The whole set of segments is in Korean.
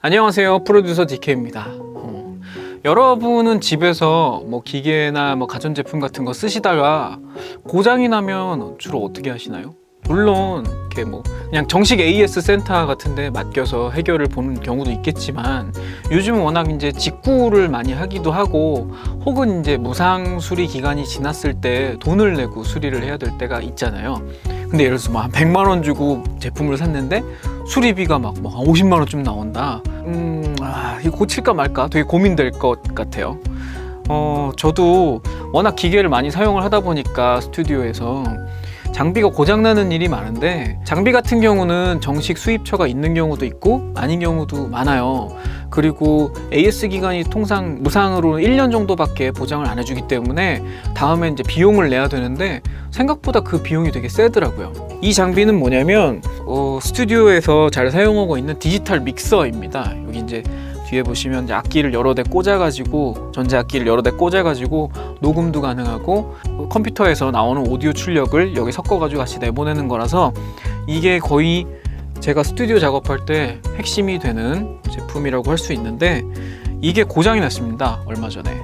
안녕하세요, 프로듀서 DK입니다. 여러분은 집에서 뭐 기계나 뭐 가전제품 같은 거 쓰시다가 고장이 나면 주로 어떻게 하시나요? 물론 이렇게 뭐 그냥 정식 AS 센터 같은데 맡겨서 해결을 보는 경우도 있겠지만, 요즘은 워낙 이제 직구를 많이 하기도 하고, 혹은 이제 무상 수리 기간이 지났을 때 돈을 내고 수리를 해야 될 때가 있잖아요. 근데 예를 들어서 뭐 한 100만 원 주고 제품을 샀는데 수리비가 막 한 50만 원쯤 나온다. 이거 고칠까 말까 되게 고민될 것 같아요. 저도 워낙 기계를 많이 사용을 하다 보니까 스튜디오에서 장비가 고장나는 일이 많은데, 장비 같은 경우는 정식 수입처가 있는 경우도 있고 아닌 경우도 많아요. 그리고 AS 기간이 통상 무상으로 1년 정도밖에 보장을 안 해주기 때문에 다음에 이제 비용을 내야 되는데, 생각보다 그 비용이 되게 세더라고요. 이 장비는 뭐냐면 스튜디오에서 잘 사용하고 있는 디지털 믹서입니다. 여기 이제 뒤에 보시면 이제 악기를 여러 대 꽂아가지고, 전자악기를 여러 대 꽂아가지고 녹음도 가능하고, 컴퓨터에서 나오는 오디오 출력을 여기 섞어가지고 같이 내보내는 거라서, 이게 거의 제가 스튜디오 작업할 때 핵심이 되는 제품이라고 할 수 있는데, 이게 고장이 났습니다. 얼마 전에.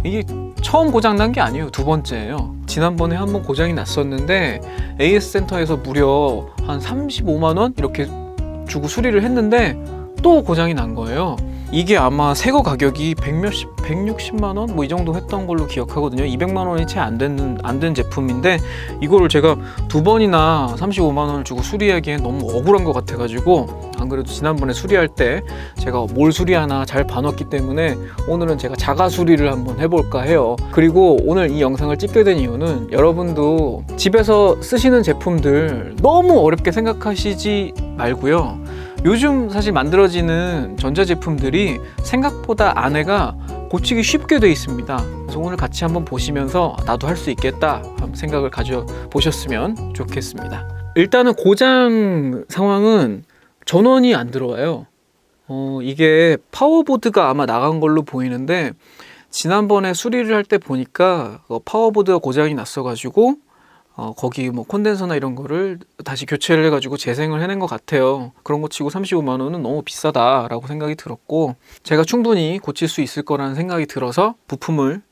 이게 처음 고장난 게 아니에요. 두 번째예요. 지난번에 한번 고장이 났었는데 AS 센터에서 무려 한 35만 원 이렇게 주고 수리를 했는데 또 고장이 난 거예요. 이게 아마 새거 가격이 160만 원 뭐 이 정도 했던 걸로 기억하거든요. 200만 원이 채 안 된 제품인데, 이거를 제가 두 번이나 35만 원을 주고 수리하기엔 너무 억울한 것 같아가지고, 안 그래도 지난번에 수리할 때 제가 뭘 수리하나 잘 봐놨기 때문에 오늘은 제가 자가 수리를 한번 해볼까 해요. 그리고 오늘 이 영상을 찍게 된 이유는, 여러분도 집에서 쓰시는 제품들 너무 어렵게 생각하시지 말고요, 요즘 사실 만들어지는 전자제품들이 생각보다 안에가 고치기 쉽게 돼 있습니다. 그래서 오늘 같이 한번 보시면서 나도 할 수 있겠다 생각을 가져보셨으면 좋겠습니다. 일단은 고장 상황은 전원이 안 들어와요. 이게 파워보드가 아마 나간 걸로 보이는데, 지난번에 수리를 할 때 보니까 파워보드가 고장이 났어가지고 거기 뭐 콘덴서나 이런 거를 다시 교체를 해가지고 재생을 해낸 것 같아요. 그런 거 치고 35만 원은 너무 비싸다라고 생각이 들었고, 제가 충분히 고칠 수 있을 거라는 생각이 들어서 부품을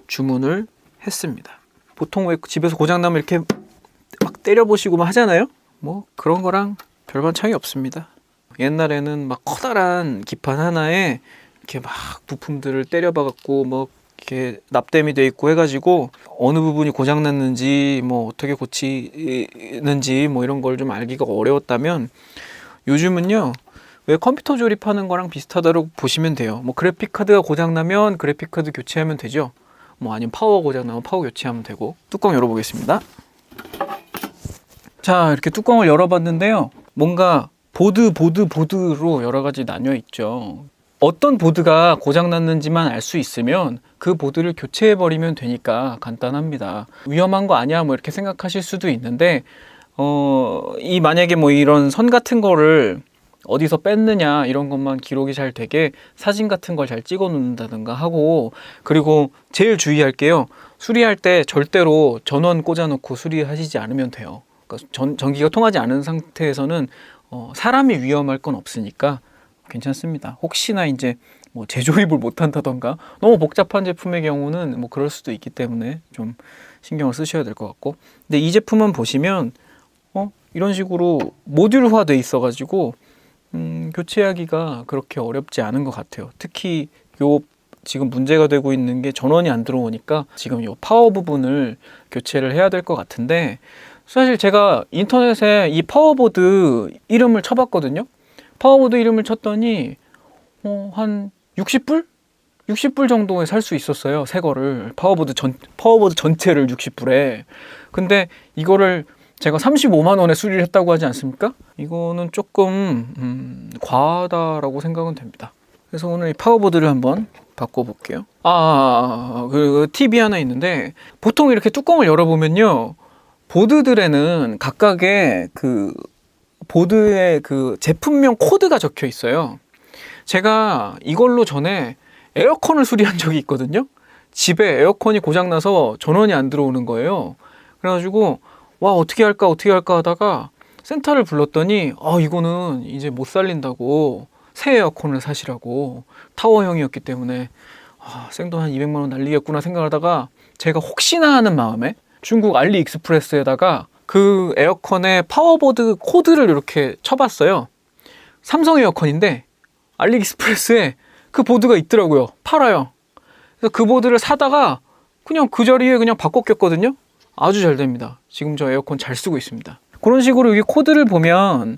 주문을 했습니다. 보통 왜 집에서 고장나면 이렇게 막 때려보시고 하잖아요. 뭐 그런 거랑 별반 차이 없습니다. 옛날에는 막 커다란 기판 하나에 이렇게 막 부품들을 때려봐갖고 뭐 이렇게 납땜이 돼 있고 해가지고 어느 부분이 고장났는지 뭐 어떻게 고치는지 뭐 이런 걸 좀 알기가 어려웠다면, 요즘은요 왜 컴퓨터 조립하는 거랑 비슷하다고 보시면 돼요. 뭐 그래픽 카드가 고장나면 그래픽 카드 교체하면 되죠. 뭐 아니면 파워 고장나면 파워 교체하면 되고. 뚜껑 열어보겠습니다. 자, 이렇게 뚜껑을 열어봤는데요, 뭔가 보드로 여러 가지 나뉘어 있죠. 어떤 보드가 고장났는지만 알 수 있으면 그 보드를 교체해버리면 되니까 간단합니다. 위험한 거 아니야 뭐 이렇게 생각하실 수도 있는데, 만약에 뭐 이런 선 같은 거를 어디서 뺐느냐 이런 것만 기록이 잘 되게 사진 같은 걸 잘 찍어 놓는다든가 하고, 그리고 제일 주의할 게요, 수리할 때 절대로 전원 꽂아 놓고 수리하시지 않으면 돼요. 그러니까 전기가 통하지 않은 상태에서는 사람이 위험할 건 없으니까 괜찮습니다. 혹시나 이제 뭐 재조립을 못 한다던가 너무 복잡한 제품의 경우는 뭐 그럴 수도 있기 때문에 좀 신경을 쓰셔야 될 것 같고, 근데 이 제품은 보시면 이런 식으로 모듈화 돼 있어 가지고 교체하기가 그렇게 어렵지 않은 것 같아요. 특히 요 지금 문제가 되고 있는 게 전원이 안 들어오니까 지금 요 파워 부분을 교체를 해야 될 것 같은데, 사실 제가 인터넷에 이 파워보드 이름을 쳐봤거든요. 파워보드 이름을 쳤더니 한 60불? 60불 정도에 살 수 있었어요, 새 거를. 파워보드 전체를 60불에. 근데 이거를 제가 35만 원에 수리를 했다고 하지 않습니까? 이거는 조금 과하다라고 생각은 됩니다. 그래서 오늘 이 파워보드를 한번 바꿔볼게요. 그 팁이 하나 있는데, 보통 이렇게 뚜껑을 열어보면요, 보드들에는 각각의 그 보드의 그 제품명 코드가 적혀 있어요. 제가 이걸로 전에 에어컨을 수리한 적이 있거든요. 집에 에어컨이 고장나서 전원이 안 들어오는 거예요. 그래가지고 와 어떻게 할까 하다가 센터를 불렀더니 이거는 이제 못 살린다고 새 에어컨을 사시라고. 타워형이었기 때문에 생돈 한 200만 원 날리겠구나 생각하다가 제가 혹시나 하는 마음에 중국 알리익스프레스에다가 그 에어컨의 파워보드 코드를 이렇게 쳐봤어요. 삼성 에어컨인데 알리익스프레스에 그 보드가 있더라고요. 팔아요. 그래서 그 보드를 사다가 그냥 그 자리에 그냥 바꿔 꼈거든요. 아주 잘 됩니다. 지금 저 에어컨 잘 쓰고 있습니다. 그런 식으로 여기 코드를 보면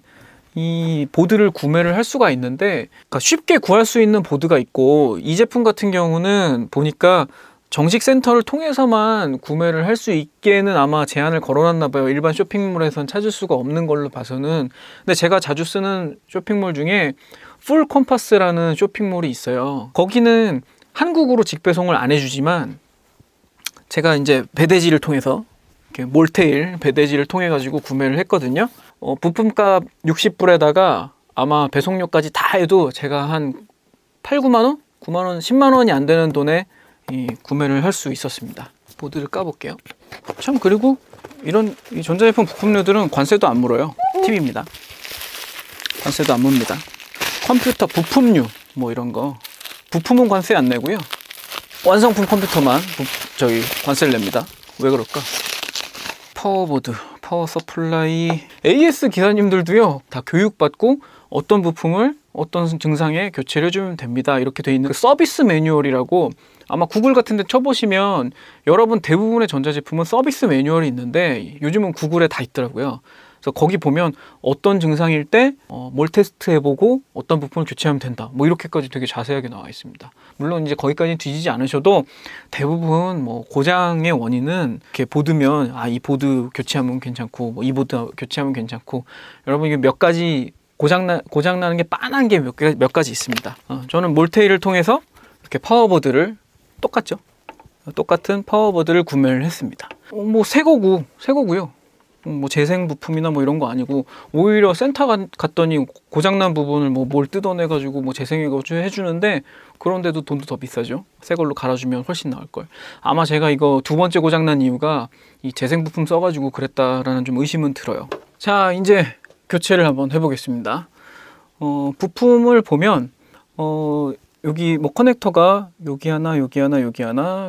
이 보드를 구매를 할 수가 있는데, 그러니까 쉽게 구할 수 있는 보드가 있고, 이 제품 같은 경우는 보니까 정식 센터를 통해서만 구매를 할 수 있게는 아마 제한을 걸어놨나 봐요. 일반 쇼핑몰에선 찾을 수가 없는 걸로 봐서는. 근데 제가 자주 쓰는 쇼핑몰 중에 풀 컴파스라는 쇼핑몰이 있어요. 거기는 한국으로 직배송을 안 해주지만 제가 이제 배대지를 통해서 이렇게 몰테일 배대지를 통해 가지고 구매를 했거든요. 부품값 60불에다가 아마 배송료까지 다 해도 제가 한 8, 9만 원? 9만 원, 10만 원이 안 되는 돈에 구매를 할 수 있었습니다. 보드를 까볼게요. 참, 그리고 이런 이 전자제품 부품류들은 관세도 안 물어요. 팁입니다. 관세도 안 묻니다. 컴퓨터 부품류 뭐 이런 거 부품은 관세 안 내고요. 완성품 컴퓨터만 관세를 냅니다. 왜 그럴까? 파워보드, 파워 서플라이, AS 기사님들도요 다 교육받고 어떤 부품을 어떤 증상에 교체를 해주면 됩니다. 이렇게 돼 있는 그 서비스 매뉴얼이라고, 아마 구글 같은 데 쳐보시면 여러분 대부분의 전자제품은 서비스 매뉴얼이 있는데 요즘은 구글에 다 있더라고요. 그래서 거기 보면 어떤 증상일 때 뭘 테스트해보고 어떤 부품을 교체하면 된다, 뭐 이렇게까지 되게 자세하게 나와 있습니다. 물론 이제 거기까지 뒤지지 않으셔도 대부분 뭐 고장의 원인은 이렇게 보드면 이 보드 교체하면 괜찮고 뭐 이 보드 교체하면 괜찮고, 여러분 이게 몇 가지 고장나는 게 빤한 게 몇 가지 있습니다. 저는 몰테일을 통해서 이렇게 파워보드를 똑같은 파워보드를 구매를 했습니다. 뭐 새 거고요. 뭐 재생 부품이나 뭐 이런 거 아니고, 오히려 센터 갔더니 고장난 부분을 뭘 뜯어내가지고 뭐 재생해가지고 해주는데, 그런데도 돈도 더 비싸죠. 새 걸로 갈아주면 훨씬 나을 걸. 아마 제가 이거 두 번째 고장난 이유가 이 재생 부품 써가지고 그랬다라는 좀 의심은 들어요. 자, 이제 교체를 한번 해보겠습니다. 부품을 보면 여기 뭐 커넥터가 여기 하나,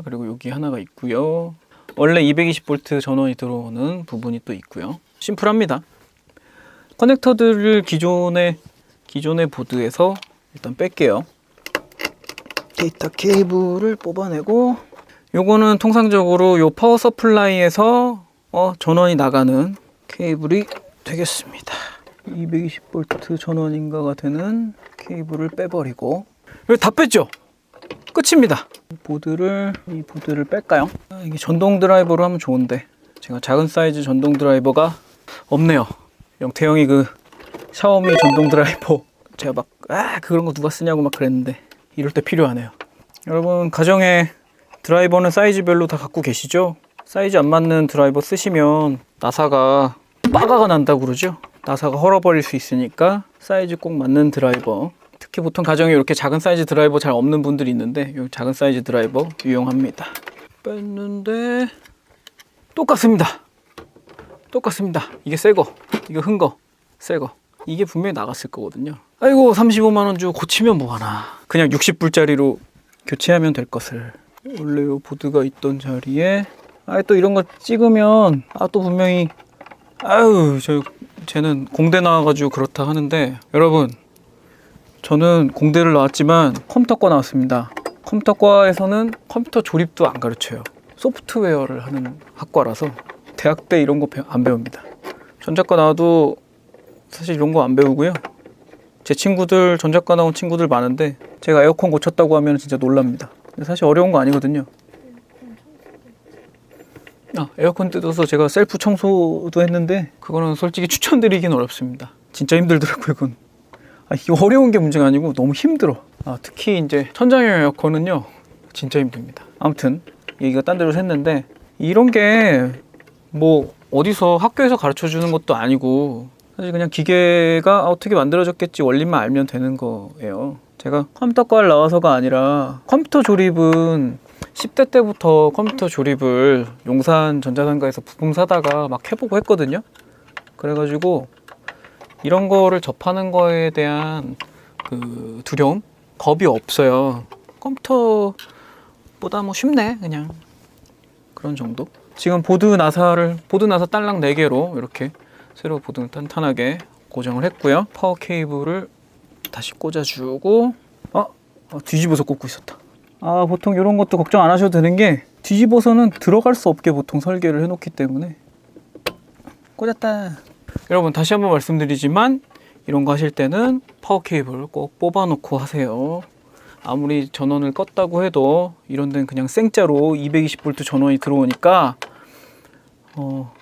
그리고 여기 하나가 있고요. 원래 220V 전원이 들어오는 부분이 또 있고요. 심플합니다. 커넥터들을 기존의 보드에서 일단 뺄게요. 데이터 케이블을 뽑아내고, 요거는 통상적으로 요 파워 서플라이에서 전원이 나가는 케이블이 되겠습니다. 220V 전원인가가 되는 케이블을 빼버리고, 다 뺐죠? 끝입니다. 이 보드를 뺄까요? 이게 전동 드라이버로 하면 좋은데 제가 작은 사이즈 전동 드라이버가 없네요. 영태형이 그 샤오미 전동 드라이버 제가 막 그런 거 누가 쓰냐고 막 그랬는데 이럴 때 필요하네요. 여러분 가정에 드라이버는 사이즈별로 다 갖고 계시죠? 사이즈 안 맞는 드라이버 쓰시면 나사가 빠가가 난다고 그러죠? 나사가 헐어버릴 수 있으니까 사이즈 꼭 맞는 드라이버, 특히 보통 가정에 이렇게 작은 사이즈 드라이버 잘 없는 분들이 있는데 이 작은 사이즈 드라이버 유용합니다. 뺐는데 똑같습니다. 이게 새거, 이거 흔거, 새거. 이게 분명히 나갔을 거거든요. 아이고 35만 원 주고 고치면 뭐하나. 그냥 60불짜리로 교체하면 될 것을. 원래 이 보드가 있던 자리에 또 이런 거 찍으면 또 분명히 쟤는 공대 나와가지고 그렇다 하는데, 여러분 저는 공대를 나왔지만 컴퓨터과 나왔습니다. 컴퓨터과에서는 컴퓨터 조립도 안 가르쳐요. 소프트웨어를 하는 학과라서 대학 때 이런 거 안 배웁니다. 전자과 나와도 사실 이런 거 안 배우고요. 제 친구들 전자과 나온 친구들 많은데 제가 에어컨 고쳤다고 하면 진짜 놀랍니다. 근데 사실 어려운 거 아니거든요. 에어컨 뜯어서 제가 셀프 청소도 했는데 그거는 솔직히 추천드리긴 어렵습니다. 진짜 힘들더라고요. 그건 이게 어려운 게 문제가 아니고 너무 힘들어. 특히 이제 천장형 에어컨은요 진짜 힘듭니다. 아무튼 얘기가 딴 데로 샜는데, 이런 게 뭐 어디서 학교에서 가르쳐 주는 것도 아니고 사실 그냥 기계가 어떻게 만들어졌겠지 원리만 알면 되는 거예요. 제가 컴퓨터과를 나와서가 아니라 컴퓨터 조립은 10대 때부터 컴퓨터 조립을 용산 전자상가에서 부품 사다가 막 해보고 했거든요. 그래가지고 이런 거를 접하는 거에 대한 그 두려움, 겁이 없어요. 컴퓨터보다 뭐 쉽네 그냥 그런 정도. 지금 보드 나사 딸랑 4개로 이렇게 새로 보드를 탄탄하게 고정을 했고요. 파워 케이블을 다시 꽂아주고 뒤집어서 꽂고 있었다. 보통 이런 것도 걱정 안 하셔도 되는 게 뒤집어서는 들어갈 수 없게 보통 설계를 해놓기 때문에. 꽂았다. 여러분 다시 한번 말씀드리지만 이런 거 하실 때는 파워 케이블 꼭 뽑아 놓고 하세요. 아무리 전원을 껐다고 해도 이런 데는 그냥 생짜로 220V 전원이 들어오니까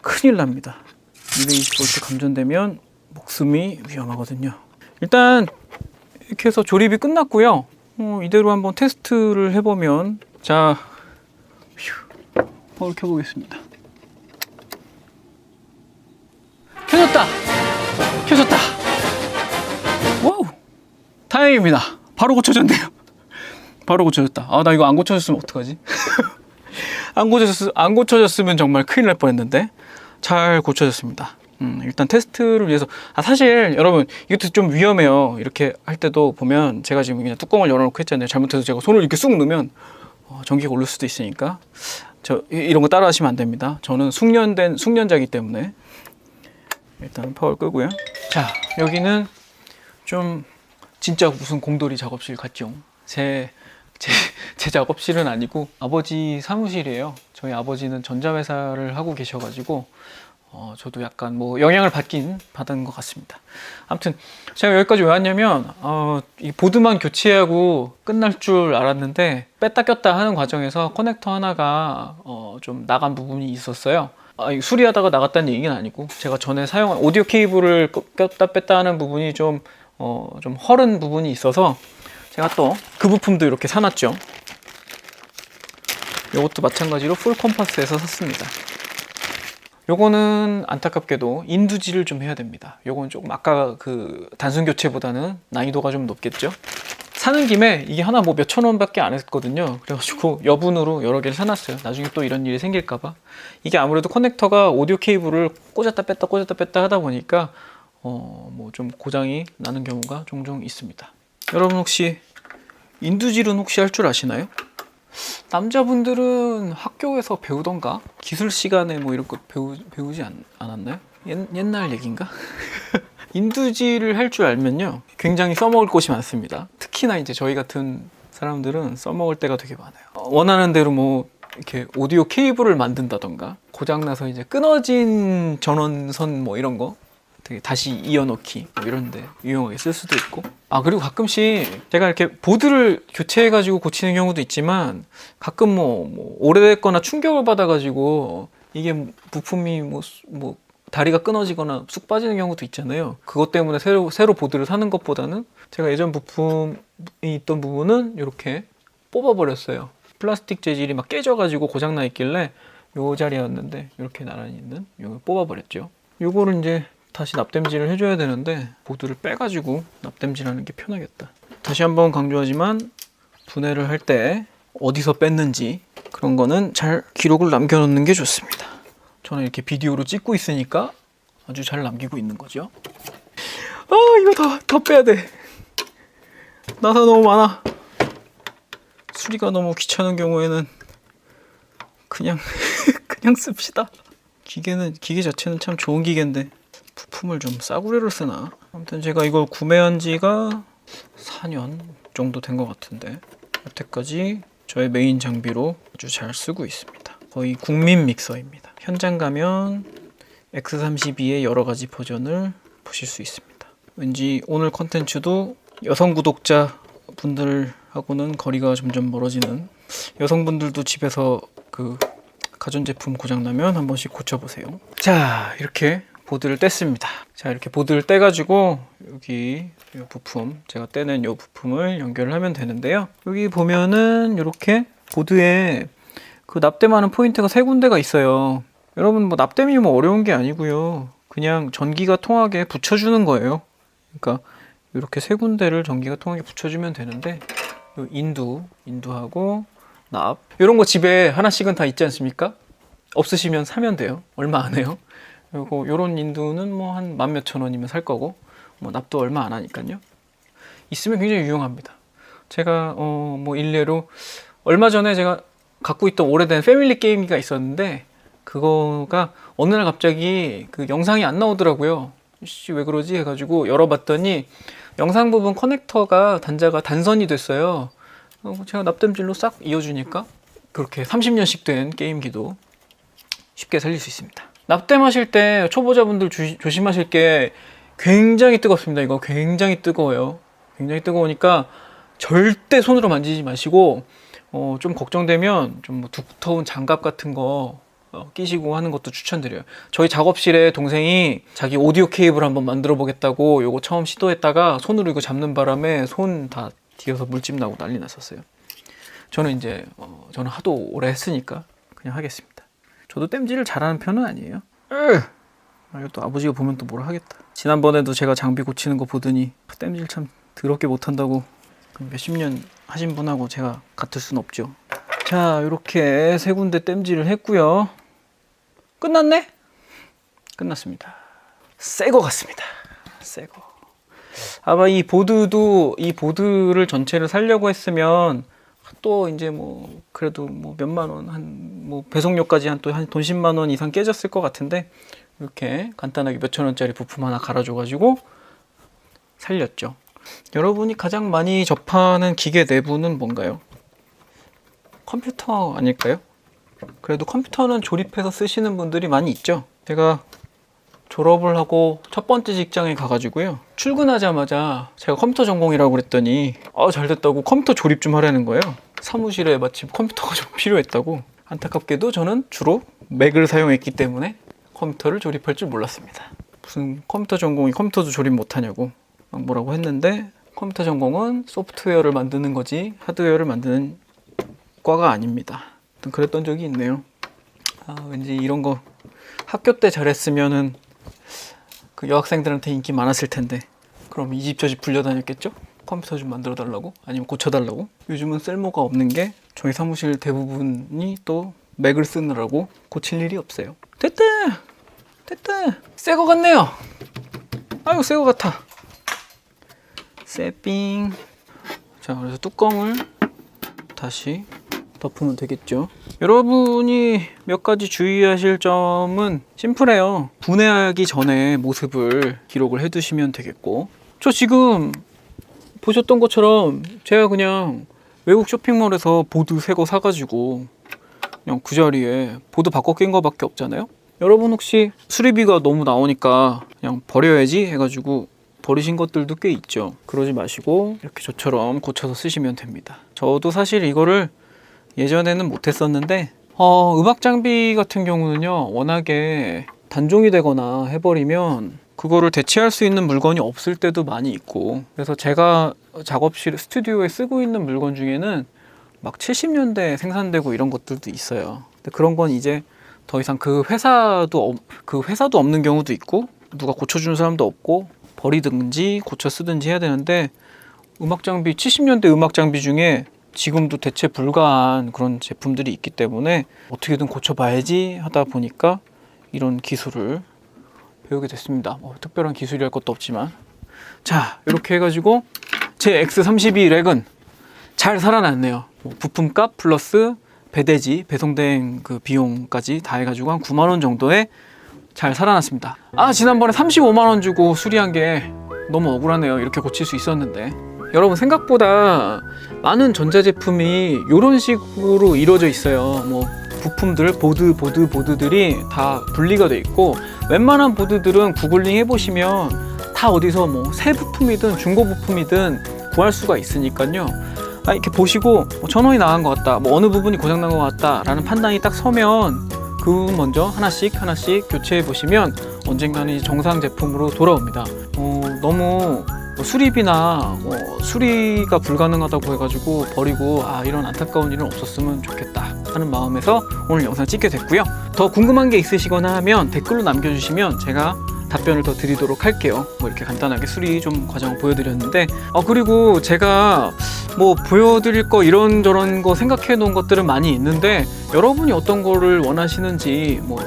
큰일 납니다. 220V 감전되면 목숨이 위험하거든요. 일단 이렇게 해서 조립이 끝났고요. 이대로 한번 테스트를 해보면, 자, 파워를 켜보겠습니다. 켜졌다. 와우, 다행입니다. 바로 고쳐졌네요. 바로 고쳐졌다. 나 이거 안 고쳐졌으면 어떡하지? 안 고쳐졌으면 정말 큰일 날 뻔했는데 잘 고쳐졌습니다. 일단 테스트를 위해서, 사실 여러분 이것도 좀 위험해요. 이렇게 할 때도 보면 제가 지금 그냥 뚜껑을 열어놓고 했잖아요. 잘못해서 제가 손을 이렇게 쑥 넣으면 전기가 오를 수도 있으니까 이런 거 따라 하시면 안 됩니다. 저는 숙련자이기 때문에. 일단 파워를 끄고요. 자, 여기는 좀 진짜 무슨 공돌이 작업실 같죠? 제 작업실은 아니고 아버지 사무실이에요. 저희 아버지는 전자회사를 하고 계셔가지고 저도 약간 뭐 영향을 받은 것 같습니다. 아무튼 제가 여기까지 왜 왔냐면 이 보드만 교체하고 끝날 줄 알았는데 뺐다 꼈다 하는 과정에서 커넥터 하나가 좀 나간 부분이 있었어요. 수리하다가 나갔다는 얘기는 아니고, 제가 전에 사용한 오디오 케이블을 꼈다 뺐다 하는 부분이 좀 헐은 부분이 있어서 제가 또 그 부품도 이렇게 사놨죠. 이것도 마찬가지로 풀 컴파스에서 샀습니다. 요거는 안타깝게도 인두질을 좀 해야 됩니다. 요건 조금 아까 그 단순 교체보다는 난이도가 좀 높겠죠. 사는 김에 이게 하나 뭐 몇천 원밖에 안 했거든요. 그래가지고 여분으로 여러 개를 사놨어요. 나중에 또 이런 일이 생길까봐. 이게 아무래도 커넥터가 오디오 케이블을 꽂았다 뺐다 하다 보니까 뭐 좀 고장이 나는 경우가 종종 있습니다. 여러분 혹시 인두질은 혹시 할 줄 아시나요? 남자분들은 학교에서 배우던가 기술 시간에 뭐 이런 거 배우지 않았나요? 옛날 얘기인가? 인두질을 할 줄 알면요 굉장히 써먹을 곳이 많습니다. 특히나 이제 저희 같은 사람들은 써먹을 때가 되게 많아요. 원하는 대로 뭐 이렇게 오디오 케이블을 만든다던가, 고장나서 이제 끊어진 전원선 뭐 이런 거 되게 다시 이어넣기 뭐 이런 데 유용하게 쓸 수도 있고, 그리고 가끔씩 제가 이렇게 보드를 교체해 가지고 고치는 경우도 있지만, 가끔 뭐 오래됐거나 충격을 받아 가지고 이게 부품이 뭐 다리가 끊어지거나 쑥 빠지는 경우도 있잖아요. 그것 때문에 새로 보드를 사는 것보다는 제가 예전 부품이 있던 부분은 이렇게 뽑아버렸어요. 플라스틱 재질이 막 깨져가지고 고장나 있길래 요 자리였는데 이렇게 나란히 있는 이걸 뽑아버렸죠. 요거를 이제 다시 납땜질을 해줘야 되는데 보드를 빼가지고 납땜질하는 게 편하겠다. 다시 한번 강조하지만 분해를 할 때 어디서 뺐는지 그런 거는 잘 기록을 남겨놓는 게 좋습니다. 저는 이렇게 비디오로 찍고 있으니까 아주 잘 남기고 있는 거죠. 이거 더 빼야 돼. 나사 너무 많아. 수리가 너무 귀찮은 경우에는 그냥 씁시다. 기계 자체는 참 좋은 기계인데 부품을 좀 싸구려로 쓰나? 아무튼 제가 이걸 구매한 지가 4년 정도 된 것 같은데 여태까지 저의 메인 장비로 아주 잘 쓰고 있습니다. 거의 국민 믹서입니다. 현장 가면 X32의 여러 가지 버전을 보실 수 있습니다. 왠지 오늘 컨텐츠도 여성 구독자 분들하고는 거리가 점점 멀어지는, 여성분들도 집에서 그 가전제품 고장나면 한 번씩 고쳐보세요. 자, 이렇게 보드를 뗐습니다. 자, 이렇게 보드를 떼가지고 여기 이 부품, 제가 떼낸 이 부품을 연결을 하면 되는데요. 여기 보면은 이렇게 보드에 그 납땜하는 포인트가 3군데가 있어요. 여러분 뭐 납땜이 뭐 어려운 게 아니고요. 그냥 전기가 통하게 붙여주는 거예요. 그러니까 이렇게 3군데를 전기가 통하게 붙여주면 되는데, 요 인두하고 납, 이런 거 집에 하나씩은 다 있지 않습니까? 없으시면 사면 돼요. 얼마 안 해요. 그리고 요런 인두는 뭐 한 10,000몇천 원이면 살 거고, 뭐 납도 얼마 안 하니까요. 있으면 굉장히 유용합니다. 제가 뭐 일례로 얼마 전에 제가 갖고 있던 오래된 패밀리 게임기가 있었는데 그거가 어느 날 갑자기 그 영상이 안 나오더라고요. 씨, 왜 그러지 해가지고 열어봤더니 영상 부분 커넥터가 단자가 단선이 됐어요. 제가 납땜질로 싹 이어주니까 그렇게 30년씩 된 게임기도 쉽게 살릴 수 있습니다. 납땜하실 때 초보자분들 조심하실 게 굉장히 뜨겁습니다. 이거 굉장히 뜨거워요. 굉장히 뜨거우니까 절대 손으로 만지지 마시고 좀 걱정되면 좀 뭐 두터운 장갑 같은 거 끼시고 하는 것도 추천드려요. 저희 작업실에 동생이 자기 오디오 케이블 한번 만들어 보겠다고 요거 처음 시도했다가 손으로 이거 잡는 바람에 손 다 뒤어서 물집 나고 난리 났었어요. 저는 이제 저는 하도 오래 했으니까 그냥 하겠습니다. 저도 땜질을 잘하는 편은 아니에요. 또 아버지가 보면 또 뭐라 하겠다. 지난번에도 제가 장비 고치는 거 보더니 땜질 참 더럽게 못한다고 몇십 년 하신 분하고 제가 같을 순 없죠. 자, 이렇게 세 군데 땜질을 했고요. 끝났네? 끝났습니다. 새 거 같습니다. 새 거. 아마 이 보드를 전체를 살려고 했으면 또 이제 뭐 그래도 뭐 몇만 원, 한 뭐 배송료까지 한 돈 10만 원 이상 깨졌을 것 같은데 이렇게 간단하게 몇천 원짜리 부품 하나 갈아줘가지고 살렸죠. 여러분이 가장 많이 접하는 기계 내부는 뭔가요? 컴퓨터 아닐까요? 그래도 컴퓨터는 조립해서 쓰시는 분들이 많이 있죠. 제가 졸업을 하고 첫 번째 직장에 가가지고요. 출근하자마자 제가 컴퓨터 전공이라고 그랬더니 잘 됐다고 컴퓨터 조립 좀 하라는 거예요. 사무실에 마침 컴퓨터가 좀 필요했다고. 안타깝게도 저는 주로 맥을 사용했기 때문에 컴퓨터를 조립할 줄 몰랐습니다. 무슨 컴퓨터 전공이 컴퓨터도 조립 못하냐고 막 뭐라고 했는데 컴퓨터 전공은 소프트웨어를 만드는 거지 하드웨어를 만드는 과가 아닙니다. 그랬던 적이 있네요. 왠지 이런 거 학교 때 잘했으면은 그 여학생들한테 인기 많았을 텐데 그럼 이 집 저 집 불려다녔겠죠? 컴퓨터 좀 만들어 달라고? 아니면 고쳐달라고? 요즘은 쓸모가 없는 게 저희 사무실 대부분이 또 맥을 쓰느라고 고칠 일이 없어요. 됐다! 새 거 같네요. 아유, 새 거 같아. 새삥. 자, 그래서 뚜껑을 다시 덮으면 되겠죠. 여러분이 몇 가지 주의하실 점은 심플해요. 분해하기 전에 모습을 기록을 해두시면 되겠고, 저 지금 보셨던 것처럼 제가 그냥 외국 쇼핑몰에서 보드 새 거 사가지고 그냥 그 자리에 보드 바꿔 낀 거밖에 없잖아요. 여러분 혹시 수리비가 너무 나오니까 그냥 버려야지 해가지고 버리신 것들도 꽤 있죠. 그러지 마시고 이렇게 저처럼 고쳐서 쓰시면 됩니다. 저도 사실 이거를 예전에는 못했었는데 음악 장비 같은 경우는요, 워낙에 단종이 되거나 해버리면 그거를 대체할 수 있는 물건이 없을 때도 많이 있고, 그래서 제가 작업실 스튜디오에 쓰고 있는 물건 중에는 막 70년대에 생산되고 이런 것들도 있어요. 근데 그런 건 이제 더 이상 그 회사도 없는 경우도 있고 누가 고쳐주는 사람도 없고 버리든지 고쳐 쓰든지 해야 되는데, 음악 장비 70년대 음악 장비 중에 지금도 대체 불가한 그런 제품들이 있기 때문에 어떻게든 고쳐봐야지 하다 보니까 이런 기술을 배우게 됐습니다. 특별한 기술이랄 것도 없지만. 자, 이렇게 해가지고 제 X32 렉은 잘 살아났네요. 부품값 플러스 배대지, 배송된 그 비용까지 다 해가지고 한 9만 원 정도에 잘 살아났습니다. 지난번에 35만 원 주고 수리한 게 너무 억울하네요. 이렇게 고칠 수 있었는데. 여러분, 생각보다 많은 전자제품이 이런 식으로 이루어져 있어요. 뭐 부품들, 보드들이 다 분리가 돼 있고, 웬만한 보드들은 구글링 해보시면 다 어디서 뭐 새 부품이든 중고 부품이든 구할 수가 있으니까요. 이렇게 보시고 전원이 나간 것 같다, 뭐 어느 부분이 고장난 것 같다 라는 판단이 딱 서면 그 부분 먼저 하나씩 교체해 보시면 언젠가는 정상 제품으로 돌아옵니다. 너무 수리비나 수리가 불가능하다고 해가지고 버리고 이런 안타까운 일은 없었으면 좋겠다 하는 마음에서 오늘 영상 찍게 됐고요. 더 궁금한 게 있으시거나 하면 댓글로 남겨주시면 제가 답변을 더 드리도록 할게요. 뭐 이렇게 간단하게 수리 좀 과정을 보여드렸는데, 그리고 제가 뭐 보여드릴 거 이런저런 거 생각해 놓은 것들은 많이 있는데, 여러분이 어떤 거를 원하시는지 뭐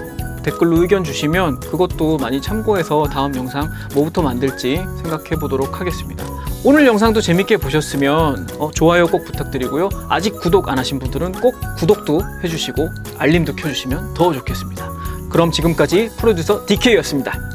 댓글로 의견 주시면 그것도 많이 참고해서 다음 영상 뭐부터 만들지 생각해 보도록 하겠습니다. 오늘 영상도 재밌게 보셨으면 좋아요 꼭 부탁드리고요. 아직 구독 안 하신 분들은 꼭 구독도 해주시고 알림도 켜주시면 더 좋겠습니다. 그럼 지금까지 프로듀서 DK였습니다.